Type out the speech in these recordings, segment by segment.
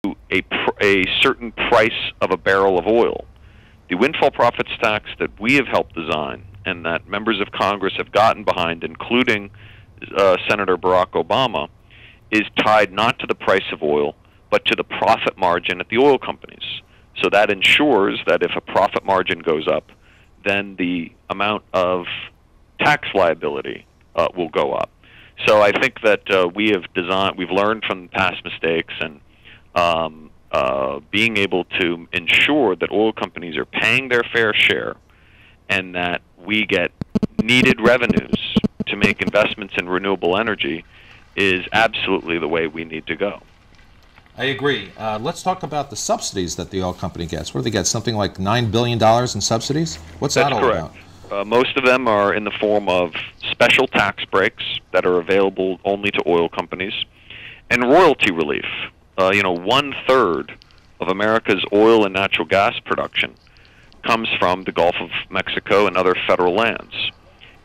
a certain price of a barrel of oil. The windfall profits tax that we have helped design and that members of Congress have gotten behind, including Senator Barack Obama, is tied not to the price of oil, but to the profit margin at the oil companies. So that ensures that if a profit margin goes up, then the amount of tax liability will go up. So I think that we've learned from past mistakes, and being able to ensure that oil companies are paying their fair share and that we get needed revenues to make investments in renewable energy is absolutely the way we need to go. I agree. Let's talk about the subsidies that the oil company gets. What do they get? Something like $9 billion in subsidies? What's that all about? Most of them are in the form of special tax breaks that are available only to oil companies, and royalty relief. 1/3 of America's oil and natural gas production comes from the Gulf of Mexico and other federal lands.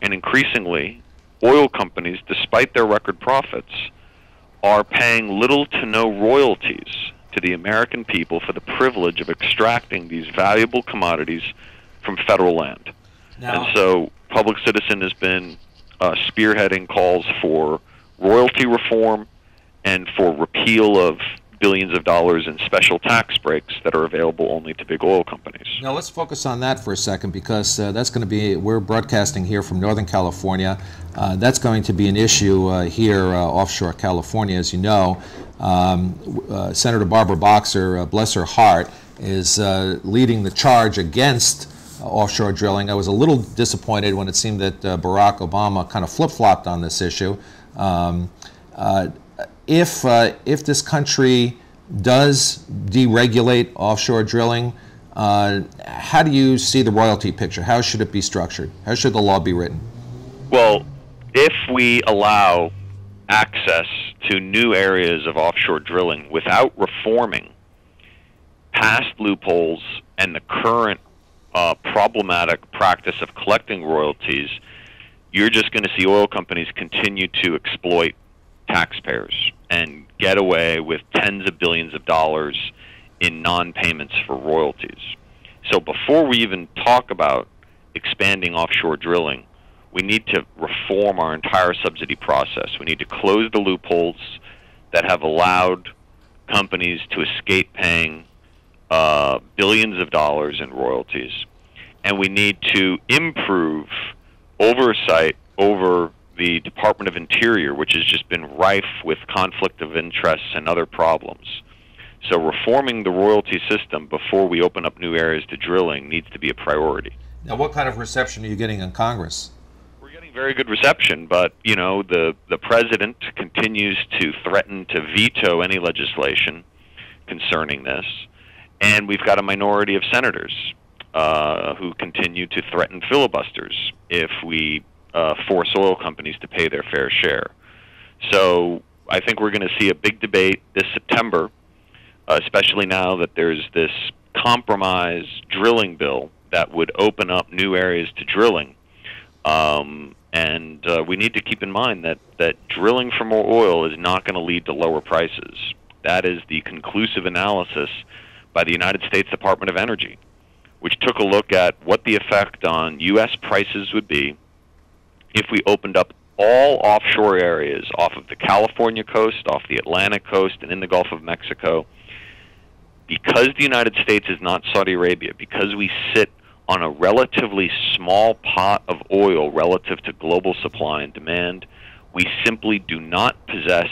And increasingly, oil companies, despite their record profits, are paying little to no royalties to the American people for the privilege of extracting these valuable commodities from federal land. And so Public Citizen has been spearheading calls for royalty reform and for repeal of billions of dollars in special tax breaks that are available only to big oil companies. Now let's focus on that for a second, because that's going to be, we're broadcasting here from Northern California. That's going to be an issue here offshore California, as you know. Senator Barbara Boxer, bless her heart, is leading the charge against offshore drilling. I was a little disappointed when it seemed that Barack Obama kind of flip-flopped on this issue. If this country does deregulate offshore drilling, how do you see the royalty picture? How should it be structured? How should the law be written? Well, if we allow access to new areas of offshore drilling without reforming past loopholes and the current problematic practice of collecting royalties, you're just going to see oil companies continue to exploit taxpayers and get away with tens of billions of dollars in non-payments for royalties. So before we even talk about expanding offshore drilling, we need to reform our entire subsidy process. We need to close the loopholes that have allowed companies to escape paying billions of dollars in royalties. And we need to improve oversight over the Department of Interior, which has just been rife with conflict of interests and other problems. So reforming the royalty system before we open up new areas to drilling needs to be a priority. Now, what kind of reception are you getting in Congress? We're getting very good reception, but the president continues to threaten to veto any legislation concerning this, and we've got a minority of senators who continue to threaten filibusters if we force oil companies to pay their fair share. So I think we're going to see a big debate this September, especially now that there's this compromise drilling bill that would open up new areas to drilling. And we need to keep in mind that drilling for more oil is not going to lead to lower prices. That is the conclusive analysis by the United States Department of Energy, which took a look at what the effect on U.S. prices would be if we opened up all offshore areas off of the California coast, off the Atlantic coast, and in the Gulf of Mexico. Because the United States is not Saudi Arabia, because we sit on a relatively small pot of oil relative to global supply and demand, we simply do not possess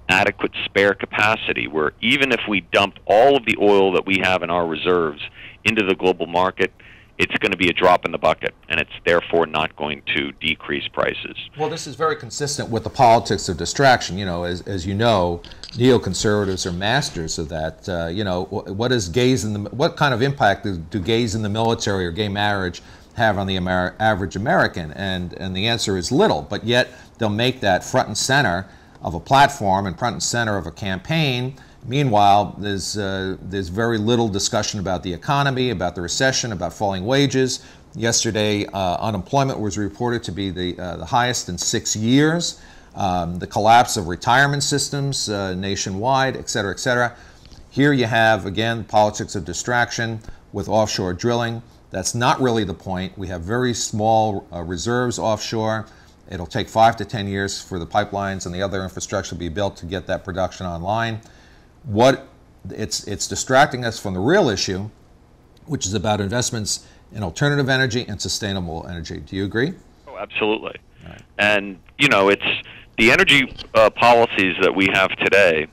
adequate spare capacity, where even if we dumped all of the oil that we have in our reserves into the global market, it's going to be a drop in the bucket, and it's therefore not going to decrease prices. Well, this is very consistent with the politics of distraction. As you know, neoconservatives are masters of that. What kind of impact do gays in the military or gay marriage have on the average American? And the answer is little, but yet they'll make that front and center of a platform and front and center of a campaign. Meanwhile, there's very little discussion about the economy, about the recession, about falling wages. Yesterday, unemployment was reported to be the highest in 6 years. The collapse of retirement systems nationwide, et cetera, et cetera. Here you have, again, politics of distraction with offshore drilling. That's not really the point. We have very small reserves offshore. It'll take 5 to 10 years for the pipelines and the other infrastructure to be built to get that production online. It's distracting us from the real issue, which is about investments in alternative energy and sustainable energy. Do you agree? Oh, absolutely. Right. And, you know, it's the energy policies that we have today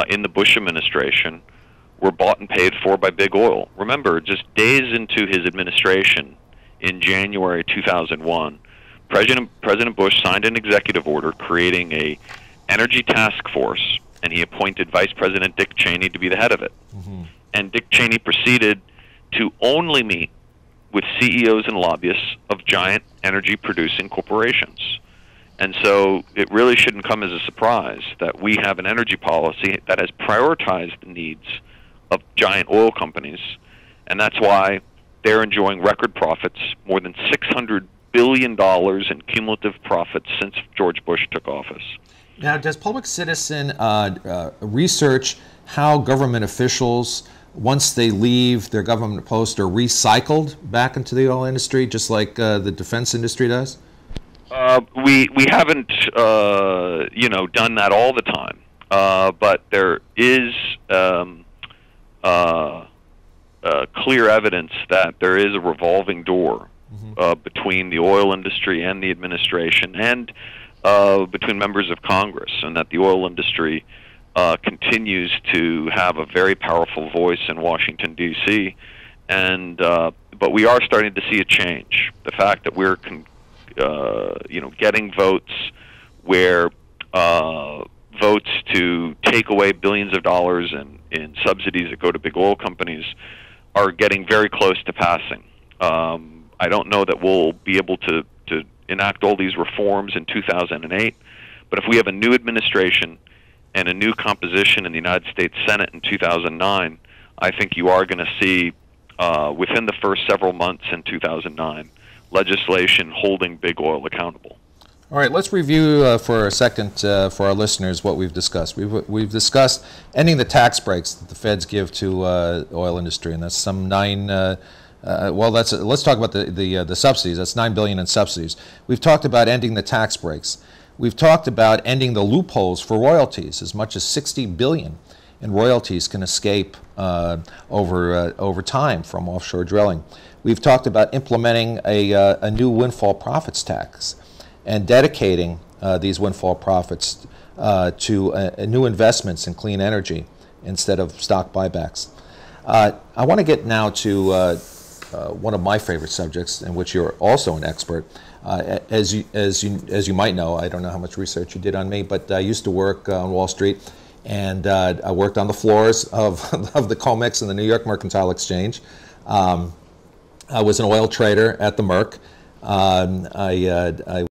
in the Bush administration were bought and paid for by big oil. Remember, just days into his administration in January 2001, President Bush signed an executive order creating a energy task force, and he appointed Vice President Dick Cheney to be the head of it. Mm-hmm. And Dick Cheney proceeded to only meet with CEOs and lobbyists of giant energy-producing corporations. And so it really shouldn't come as a surprise that we have an energy policy that has prioritized the needs of giant oil companies, and that's why they're enjoying record profits, more than $600 billion in cumulative profits since George Bush took office. Now, does Public Citizen research how government officials, once they leave their government post, are recycled back into the oil industry, just like the defense industry does? We haven't done that all the time, but there is clear evidence that there is a revolving door between the oil industry and the administration, and between members of Congress, and that the oil industry continues to have a very powerful voice in Washington, D.C., and but we are starting to see a change. The fact that we're getting votes where votes to take away billions of dollars in subsidies that go to big oil companies are getting very close to passing. I don't know that we'll be able to enact all these reforms in 2008, but if we have a new administration and a new composition in the United States Senate in 2009, I think you are going to see, within the first several months in 2009, legislation holding big oil accountable. All right, let's review for a second for our listeners what we've discussed. We've discussed ending the tax breaks that the feds give to oil industry, and that's some let's talk about the subsidies. That's $9 billion in subsidies. We've talked about ending the tax breaks. We've talked about ending the loopholes for royalties. As much as $60 billion in royalties can escape over time from offshore drilling. We've talked about implementing a new windfall profits tax and dedicating these windfall profits to new investments in clean energy instead of stock buybacks. I want to get now to one of my favorite subjects, in which you're also an expert. As you might know, I don't know how much research you did on me, but I used to work on Wall Street, and I worked on the floors of the COMEX and the New York Mercantile Exchange. I was an oil trader at the Merc. I